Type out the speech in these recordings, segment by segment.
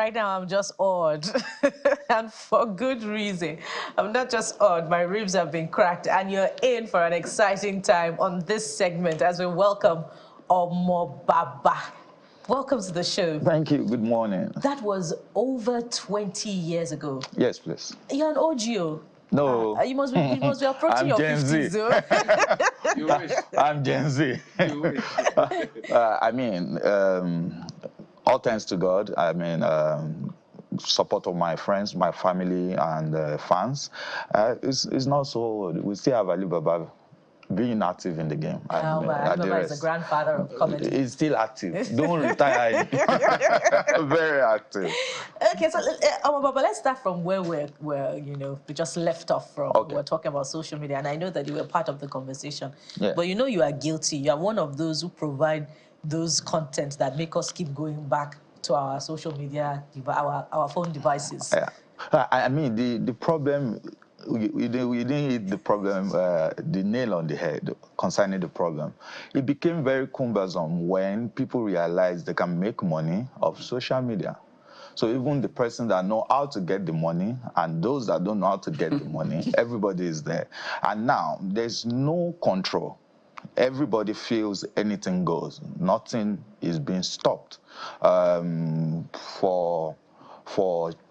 right now I'm just awed, and for good reason. I'm not just awed, my ribs have been cracked, and you're in for an exciting time on this segment as we welcome Omobaba. Welcome to the show. Thank you. Good morning. That was over 20 years ago. Yes, please. You're an OGO. No. You must be approaching your Gen 50s, though. You wish. I'm Gen Z. You wish. All thanks to God. Support of my friends, my family, and fans. It's not so old. We still have Alibaba being active in the game. Alibaba is the grandfather of comedy. He's still active. Don't retire. Very active. Okay, so Omobaba, let's start from where we just left off from. Okay. We're talking about social media, and I know that you were part of the conversation. Yeah. But you are guilty. You are one of those who provide those content that make us keep going back to our social media, our phone devices. Yeah. The problem, we didn't hit the problem, the nail on the head concerning the problem. It became very cumbersome when people realized they can make money off social media. So even the person that know how to get the money and those that don't know how to get the money, everybody is there. And now there's no control. Everybody feels anything goes. Nothing is being stopped. For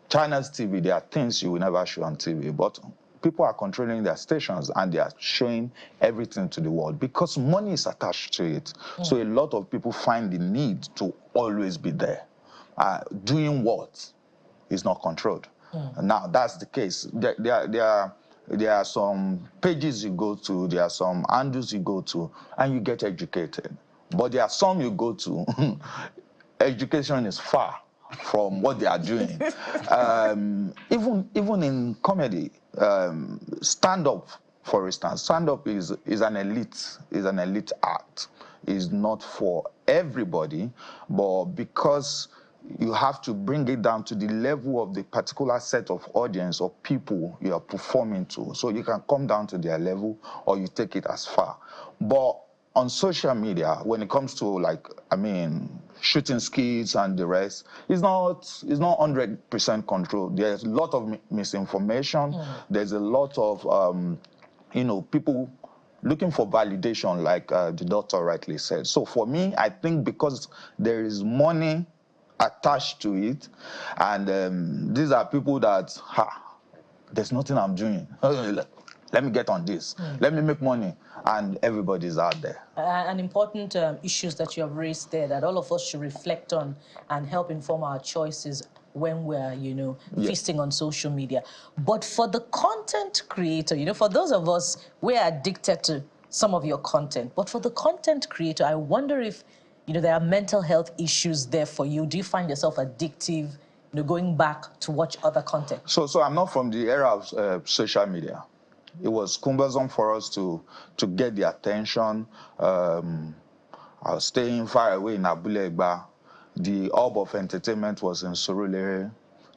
China's TV, there are things you will never show on TV, but people are controlling their stations and they are showing everything to the world because money is attached to it. So a lot of people find the need to always be there. Doing what is not controlled. Now that's the case. There are some pages you go to, there are some handles you go to, and you get educated. But there are some you go to, education is far from what they are doing. Even in comedy, stand-up, for instance, stand-up is an elite art. It's not for everybody, but because you have to bring it down to the level of the particular set of audience or people you are performing to. So you can come down to their level or you take it as far. But on social media, when it comes to shooting skits and the rest, it's not 100% control. There's a lot of misinformation. There's a lot of people looking for validation, like the doctor rightly said. So for me, I think because there is money attached to it, and these are people that there's nothing I'm doing. Let me get on this. Let me make money, and everybody's out there. An important issues that you have raised there that all of us should reflect on and help inform our choices when we're, feasting on social media. But for the content creator, for those of us, we're addicted to some of your content. But for the content creator, I wonder if, there are mental health issues there for you. Do you find yourself addictive, going back to watch other content? So I'm not from the era of social media. It was cumbersome for us to get the attention. I was staying far away in Abulegba. The hub of entertainment was in Surulere.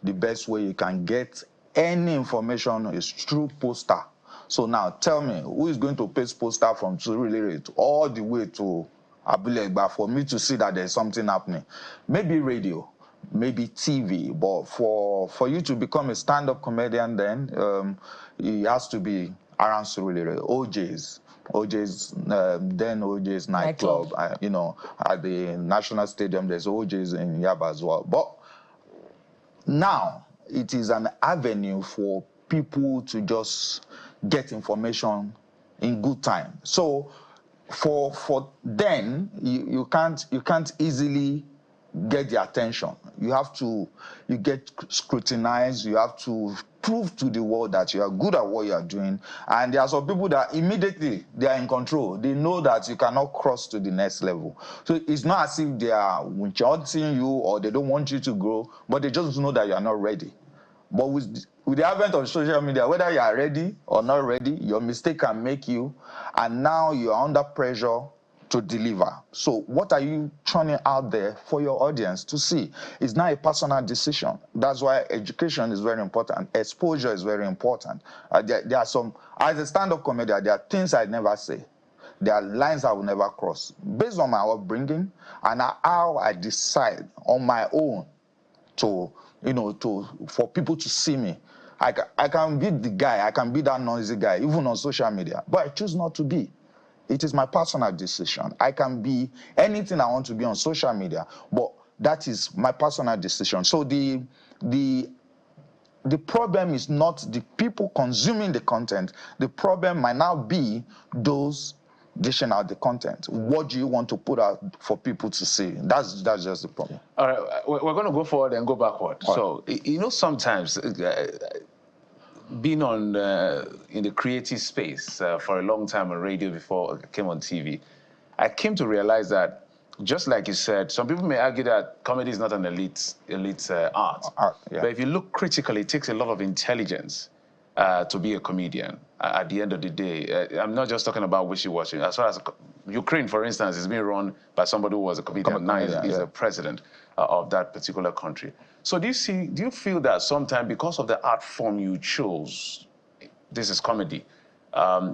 The best way you can get any information is through poster. So now tell me, who is going to paste poster from Surulere all the way to Abulegba for me to see that there's something happening? Maybe radio, maybe TV, but for you to become a stand-up comedian, then it has to be around Surulere. Then OJ's nightclub. At the National Stadium, there's OJ's in Yaba as well. But now it is an avenue for people to just get information in good time. So for then, you can't easily get the attention. You get scrutinized. You have to prove to the world that you are good at what you are doing. And there are some people that immediately they are in control. They know that you cannot cross to the next level. So it's not as if they are wanting you or they don't want you to grow, but they just know that you are not ready. But with the advent of social media, whether you are ready or not ready, your mistake can make you, and now you are under pressure to deliver. So what are you turning out there for your audience to see? It's not a personal decision. That's why education is very important. Exposure is very important. There are some, as a stand-up comedian, there are things I never say. There are lines I will never cross. Based on my upbringing and how I decide on my own to you know, for people to see me. I can be the guy, I can be that noisy guy, even on social media, but I choose not to be. It is my personal decision. I can be anything I want to be on social media, but that is my personal decision. So the problem is not the people consuming the content. The problem might now be those dishing out the content. What do you want to put out for people to see? That's just the problem. All right, we're going to go forward and go backward. So, you know, sometimes being on in the creative space for a long time on radio before I came on TV, I came to realize that, just like you said, some people may argue that comedy is not an elite art. Yeah. But if you look critically, it takes a lot of intelligence to be a comedian. At the end of the day, I'm not just talking about wishy-washy. As far as Ukraine, for instance, is being run by somebody who was a comedian. Now he's the president of that particular country. So do you feel that sometimes, because of the art form you chose, this is comedy,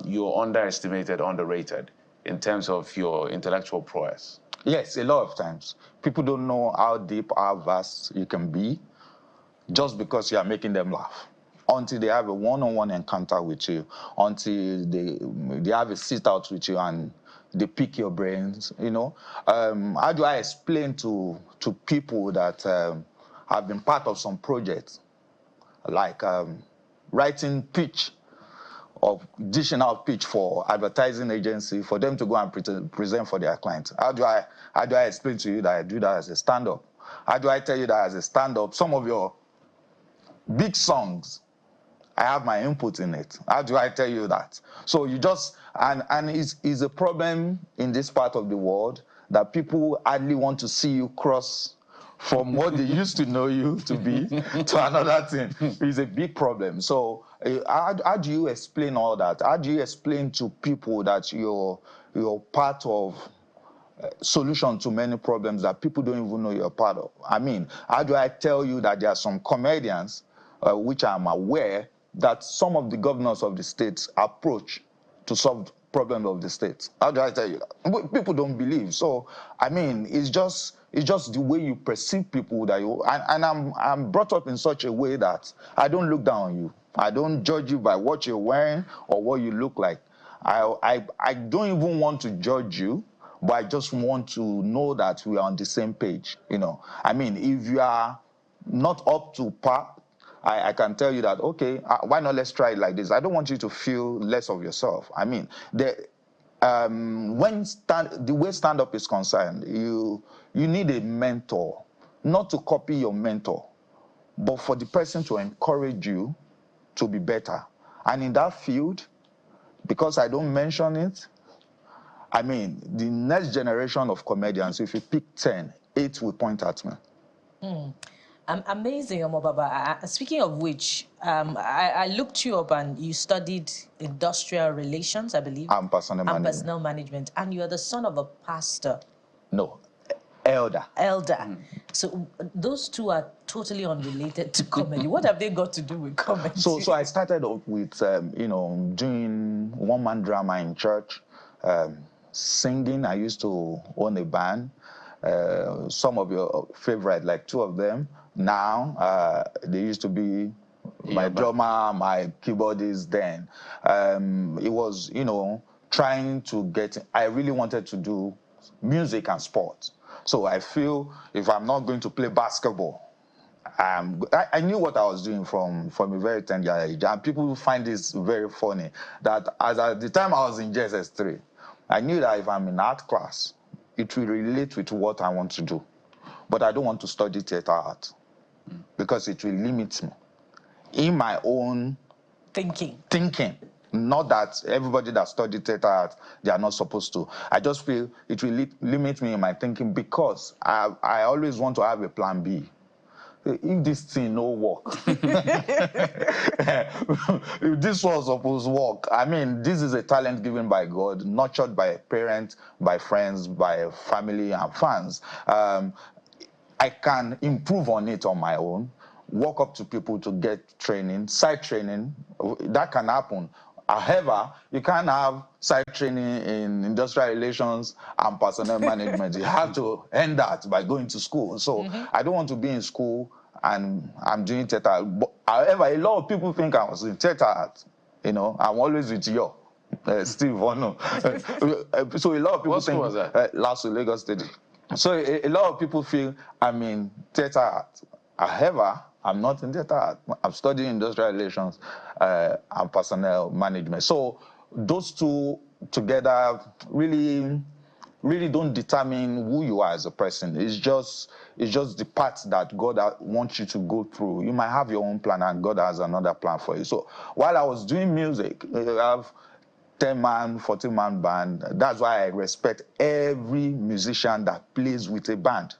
you're underestimated, underrated in terms of your intellectual prowess? Yes, a lot of times. People don't know how deep, how vast you can be just because you are making them laugh. Until they have a one-on-one encounter with you, until they have a sit-out with you and they pick your brains, you know. How do I explain to people that have been part of some projects, like writing pitch, of dishing out pitch for advertising agency for them to go and present for their clients? How do I explain to you that I do that as a stand-up? How do I tell you that as a stand-up, some of your big songs, I have my input in it? How do I tell you that? So you just, and it's a problem in this part of the world that people hardly want to see you cross from what they used to know you to be to another thing. It's a big problem. So how do you explain all that? How do you explain to people that you're part of solution to many problems that people don't even know you're part of? I mean, how do I tell you that there are some comedians, which I'm aware, that some of the governors of the states approach to solve problems of the states? How do I tell you that? People don't believe. So, I mean, it's just the way you perceive people that you, and I'm brought up in such a way that I don't look down on you. I don't judge you by what you're wearing or what you look like. I don't even want to judge you, but I just want to know that we are on the same page, you know. I mean, if you are not up to par, I can tell you that, okay, why not let's try it like this? I don't want you to feel less of yourself. I mean, the way stand-up is concerned, you need a mentor, not to copy your mentor, but for the person to encourage you to be better. And in that field, because I don't mention it, I mean, the next generation of comedians, if you pick 10, 8 will point at me. Amazing, Omobaba. Speaking of which, I looked you up and you studied industrial relations, I believe. And personal management. And personal management. And you are the son of a pastor. No, elder. Elder. So those two are totally unrelated to comedy. What have they got to do with comedy? So I started off with, you know, doing one-man drama in church, singing. I used to own a band. Some of your favorite, like 2 of them, now they used to be my drummer, my keyboardist then. It was, you know, trying to get, I really wanted to do music and sports. So I feel if I'm not going to play basketball, I knew what I was doing from a very tender age, and people find this very funny, that at the time I was in JSS3, I knew that if I'm in art class, it will relate with what I want to do. But I don't want to study theater art because it will limit me in my own thinking. Not that everybody that studied theater art, they are not supposed to. I just feel it will limit me in my thinking because I always want to have a plan B. If this thing no work, if this was supposed to work, I mean, this is a talent given by God, nurtured by parents, by friends, by family and fans. I can improve on it on my own, walk up to people to get training, side training. That can happen. However, you can't have side training in industrial relations and personnel management. You have to end that by going to school. So I don't want to be in school and I'm doing theater. But, however, a lot of people think I was in theater art. You know, I'm always with you. Steve, or no. So a lot of people What school think was that? Last Lagos State. So a lot of people feel I'm in theater art. However, I'm not in theater art. I'm studying industrial relations and personnel management. So those two together really don't determine who you are as a person. It's just the path that God wants you to go through. You might have your own plan and God has another plan for you. So while I was doing music, I have 10-man, 14-man band. That's why I respect every musician that plays with a band.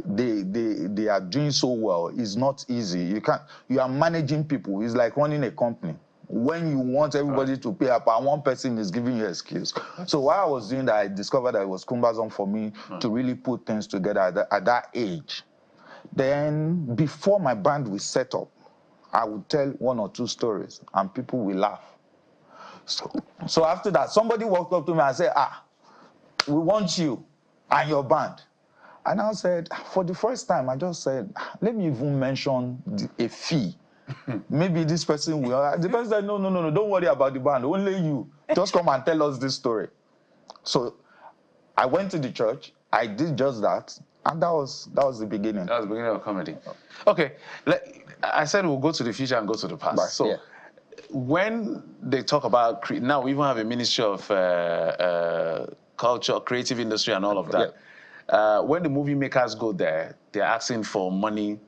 They are doing so well. It's not easy. You are managing people. It's like running a company. When you want everybody to pay up and one person is giving you excuse. So while I was doing that, I discovered that it was cumbersome for me to really put things together at that age. Then before my band was set up, I would tell one or two stories and people will laugh. So after that, somebody walked up to me and said, we want you and your band. And I said, for the first time, I just said, let me even mention a fee. Maybe this person will. The person said, no, don't worry about the band. Only you. Just come and tell us this story. So I went to the church. I did just that. And that was the beginning. That was the beginning of comedy. Okay. I said we'll go to the future and go to the past. But, so yeah. When they talk about, now we even have a Ministry of Culture, Creative Industry and all of that. Yeah. When the movie makers go there, they're asking for money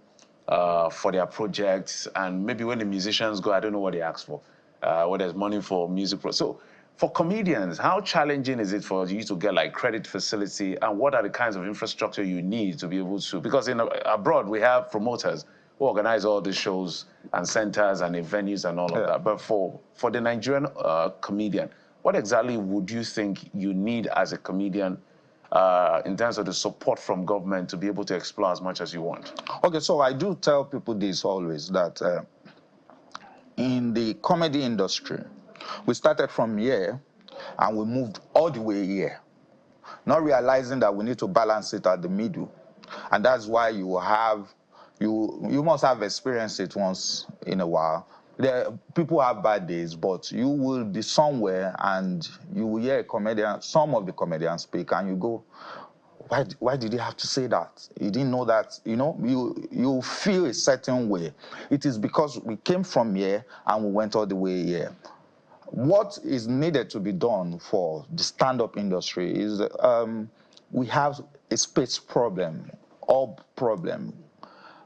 for their projects, and maybe when the musicians go, I don't know what they ask for. Where there's money for music. So for comedians, how challenging is it for you to get like credit facility, and what are the kinds of infrastructure you need to be able to, because abroad we have promoters who organize all the shows and centers and venues and all of that. But for the Nigerian comedian, what exactly would you think you need as a comedian in terms of the support from government to be able to explore as much as you want? Okay, so I do tell people this always, that in the comedy industry, we started from here and we moved all the way here, not realizing that we need to balance it at the middle. And that's why you must have experienced it once in a while. People have bad days, but you will be somewhere and you will hear some of the comedians speak, and you go, why did he have to say that? He didn't know that. You know, you feel a certain way. It is because we came from here and we went all the way here. What is needed to be done for the stand-up industry is we have a space problem, problem.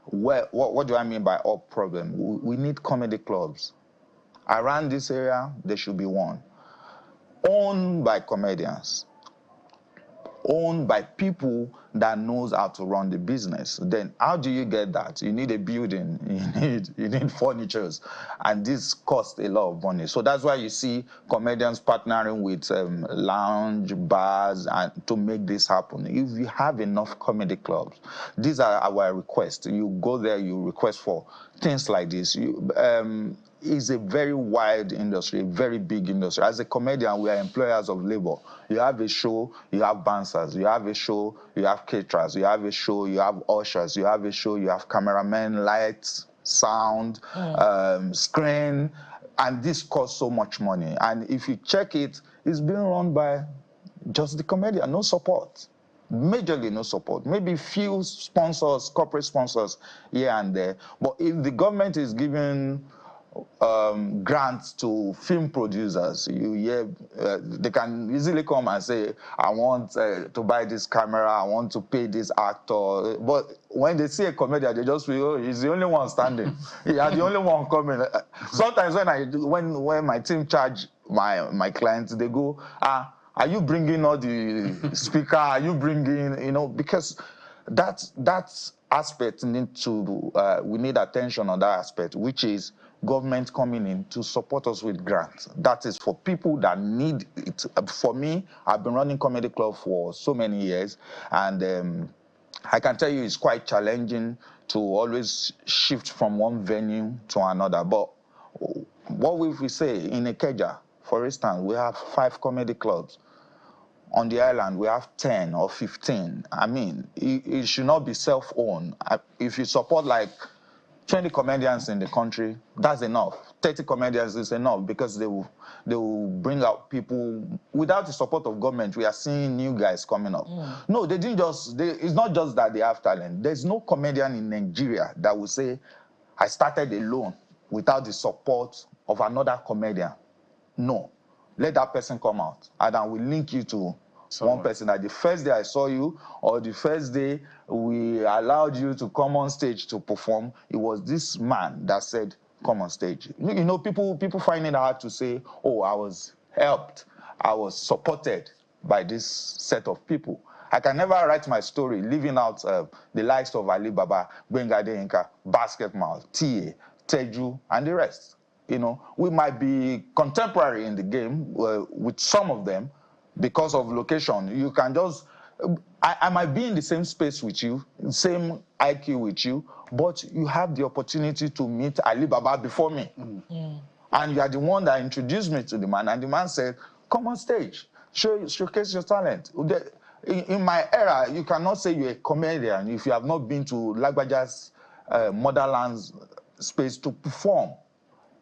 What do I mean by up problem? We need comedy clubs. Around this area, there should be one. Owned by comedians. Owned by people that knows how to run the business. Then how do you get that? You need a building, you need furnitures, and this costs a lot of money. So that's why you see comedians partnering with lounge, bars, and to make this happen. If you have enough comedy clubs, these are our requests. You go there, you request for things like this. It's a very wide industry, a very big industry. As a comedian, we are employers of labor. You have a show, you have bouncers. You have a show, you have caterers. You have a show, you have ushers. You have a show, you have cameramen, lights, sound, screen. And this costs so much money. And if you check it, it's being run by just the comedian, no support. Majorly no support. Maybe few sponsors, corporate sponsors here and there. But if the government is giving grants to film producers, they can easily come and say, I want to buy this camera, I want to pay this actor. But when they see a comedian, they just feel, oh, he's the only one standing. Yeah, the only one coming. Sometimes when my team charge my clients, they go, are you bringing all the speaker? Are you bringing, because that aspect we need attention on that aspect, which is government coming in to support us with grants. That is for people that need it. For me, I've been running comedy club for so many years, and I can tell you it's quite challenging to always shift from one venue to another. But what if we say in Ikeja, for instance, we have 5 comedy clubs. on the island, we have 10 or 15. I mean, it should not be self-owned. If you support like 20 comedians in the country, that's enough. 30 comedians is enough because they will bring out people. Without the support of government, we are seeing new guys coming up. No, they didn't just, it's not just that they have talent. There's no comedian in Nigeria that will say, I started alone without the support of another comedian. No. Let that person come out, and I will link you to one person. That the first day I saw you, or the first day we allowed you to come on stage to perform, it was this man that said, come on stage. You know, people find it hard to say, oh, I was helped, I was supported by this set of people. I can never write my story leaving out the likes of Alibaba, Gbenga Adeyinka, Basketball, TA, Teju, and the rest. You know, we might be contemporary in the game with some of them because of location. You can just, I might be in the same space with you, same IQ with you, but you have the opportunity to meet Alibaba before me. And you are the one that introduced me to the man, and the man said, come on stage, showcase your talent. In my era, you cannot say you're a comedian if you have not been to Lagbaja's motherland's space to perform.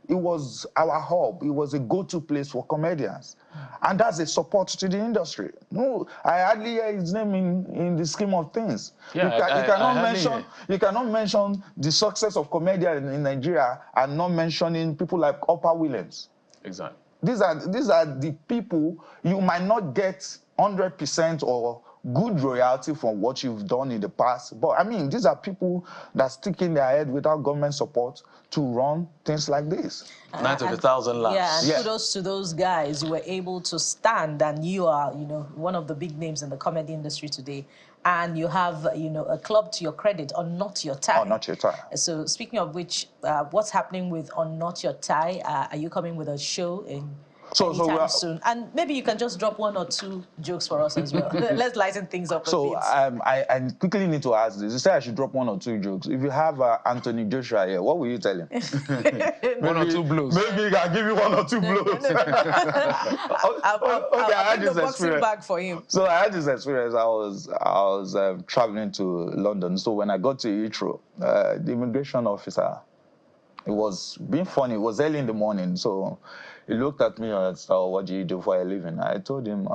It was our hub. It was a go-to place for comedians. And that's a support to the industry. No, I hardly hear his name in the scheme of things. Yeah, you cannot mention the success of comedians in Nigeria and not mentioning people like Oprah Williams. Exactly. These are the people you might not get 100% or good royalty from what you've done in the past. But I mean, these are people that stick in their head without government support to run things like this. 90,000 laughs. Yeah, and kudos to those guys who were able to stand, and you are, you know, one of the big names in the comedy industry today. And you have, you know, a club to your credit on Not Your Tie. On Not Your Tie. So speaking of which, what's happening with On Not Your Tie? Are you coming with a show in anytime soon? And maybe you can just drop one or two jokes for us as well. Let's lighten things up a bit. So I quickly need to ask this. You said I should drop one or two jokes. If you have Anthony Joshua here, what will you tell him? One or two blows. Maybe I'll give you one or two blows. I'll bring the boxing bag for him. So I had this experience. I was traveling to London. So when I got to Heathrow, the immigration officer, it was being funny. It was early in the morning. So he looked at me and said, oh, what do you do for a living? I told him,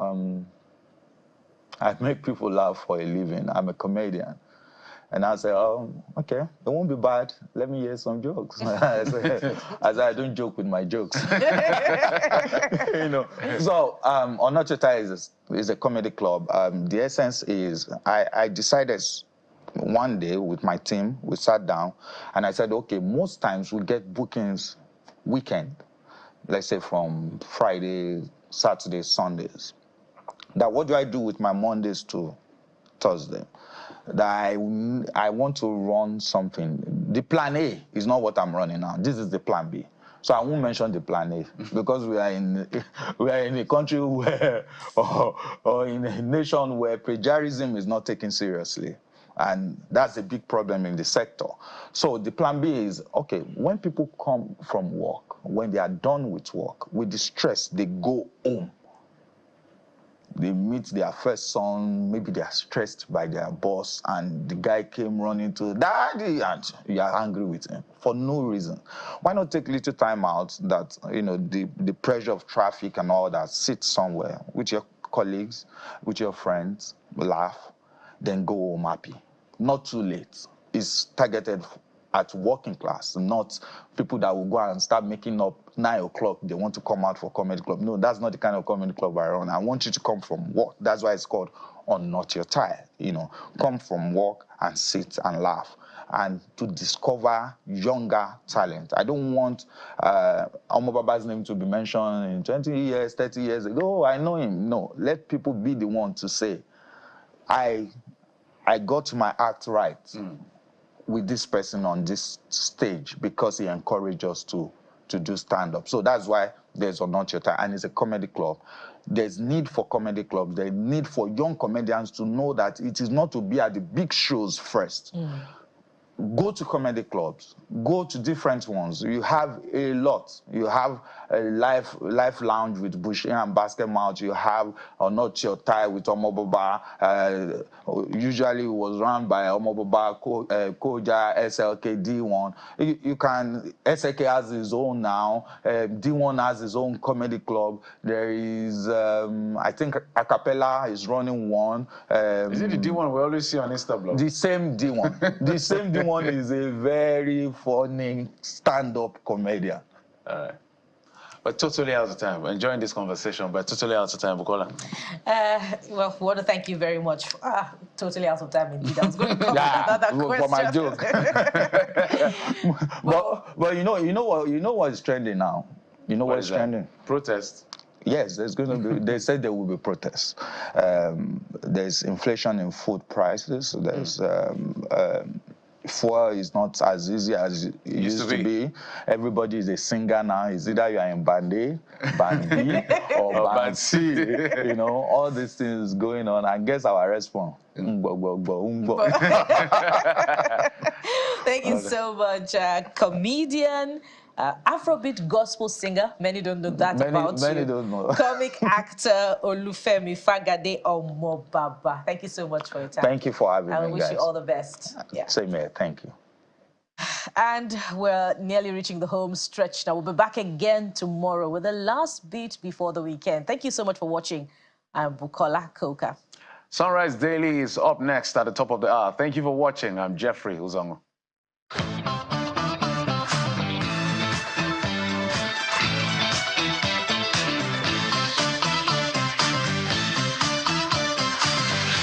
I make people laugh for a living. I'm a comedian. And I said, oh, okay, it won't be bad. Let me hear some jokes. I said, I don't joke with my jokes. You know. So On Not Your Tie is a comedy club. The essence is I decided one day with my team, we sat down, and I said, okay, most times we get bookings weekend, let's say from Friday, Saturday, Sundays. That what do I do with my Mondays to Thursday? That I want to run something. The plan A is not what I'm running now. This is the plan B. So I won't mention the plan A because we are in a country where, or in a nation where plagiarism is not taken seriously. And that's a big problem in the sector. So the plan B is, okay, when people come from work, when they are done with work, with the stress, they go home. They meet their first son, maybe they are stressed by their boss, and the guy came running to, Daddy, and you are angry with him for no reason. Why not take a little time out that, you know, the pressure of traffic and all that, sit somewhere with your colleagues, with your friends, laugh, then go home happy. Not too late. It's targeted at working class, not people that will go and start making up 9 o'clock. They want to come out for comedy club. No, that's not the kind of comedy club I run. I want you to come from work. That's why it's called On Not Your Tie. You know, come from work and sit and laugh and to discover younger talent. I don't want Omobaba's name to be mentioned in 20 years, 30 years ago. Oh, I know him. No, let people be the one to say, I got my act right with this person on this stage because he encouraged us to do stand-up. So that's why there's On Not Your Tie, and it's a comedy club. There's need for comedy clubs. There's need for young comedians to know that it is not to be at the big shows first. go to comedy clubs, go to different ones. You have a lot. You have a life lounge with Bushi and Basket Mouth. You have Not Your Tie with Omobaba. Usually it was run by Omobaba, Koja, SLK, D1. You can, SLK has his own now. D1 has his own comedy club. There is, I think Acapella is running one. Is it the D1 we always see on Instablog? The same D1. The same D1 is a very funny stand-up comedian. All right. But totally out of time. We're enjoying this conversation, but totally out of time, Bukola. Well, I want to thank you very much. Totally out of time indeed. I was going to come with another question. For my joke. but you know what is trending now? You know what is trending? Protest. Yes, there's going to be. They said there will be protests. There's inflation in food prices. There's fuel is not as easy as it used to be. Everybody is a singer now. It's either you are in band A, band B, or band C. You know, all these things going on. And guess our response? Thank you so much, comedian. Afrobeat gospel singer, many don't know that about you. Many don't know. Comic actor Olufemi Fagade Omobaba. Thank you so much for your time. Thank you for having me, I wish guys. you all the best. Yeah. Same here. Thank you. And we're nearly reaching the home stretch now. We'll be back again tomorrow with the last beat before the weekend. Thank you so much for watching. I'm Bukola Koka. Sunrise Daily is up next at the top of the hour. Thank you for watching. I'm Jeffrey Uzongo.